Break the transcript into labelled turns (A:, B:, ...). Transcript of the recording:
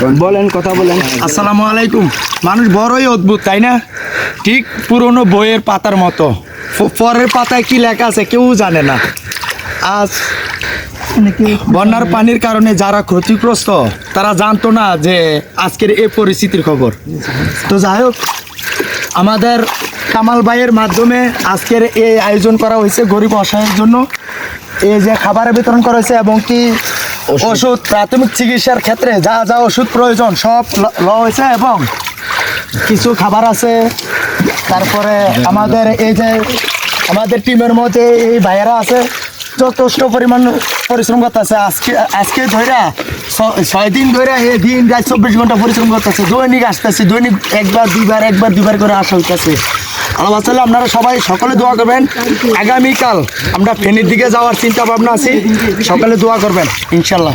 A: বলেন, কথা বলেন।
B: আসসালামু আলাইকুম। মানুষ বড়ই অদ্ভুত, তাই না? ঠিক পুরনো বইয়ের পাতার মতো, পরের পাতায় কি লেখা আছে কেউ জানে না। আজ বন্যার পানির কারণে যারা ক্ষতিগ্রস্ত তারা জানতো না যে আজকের এই পরিস্থিতির খবর। তো যাই হোক, আমাদের কামাল ভাইয়ের মাধ্যমে আজকের এই আয়োজন করা হয়েছে গরিব অসহায়ের জন্য। এই যে খাবারের বিতরণ করা হয়েছে এবং কি ওষুধ, প্রাথমিক চিকিৎসার ক্ষেত্রে যা যা ওষুধ প্রয়োজন সব লওয়া হয়েছে এবং কিছু খাবার আছে। তারপরে আমাদের এই যে আমাদের টিমের মধ্যে এই ভাইয়েরা আছে, যথেষ্ট পরিমাণ পরিশ্রম করতেছে। আজকে ধরে 6 দিন ধরে এই দিন রাত 24 ঘন্টা পরিশ্রম করতেছে। দৈনিক আসতেছে, দৈনিক একবার দুইবার করে আসা হইতেছে। আল্লাহ তাআলা আপনারা সবাই সকলে দোয়া করবেন। আগামীকাল আমরা ফেনীর দিকে যাওয়ার চিন্তা ভাবনা আছে, সকলে দোয়া করবেন ইনশাল্লাহ।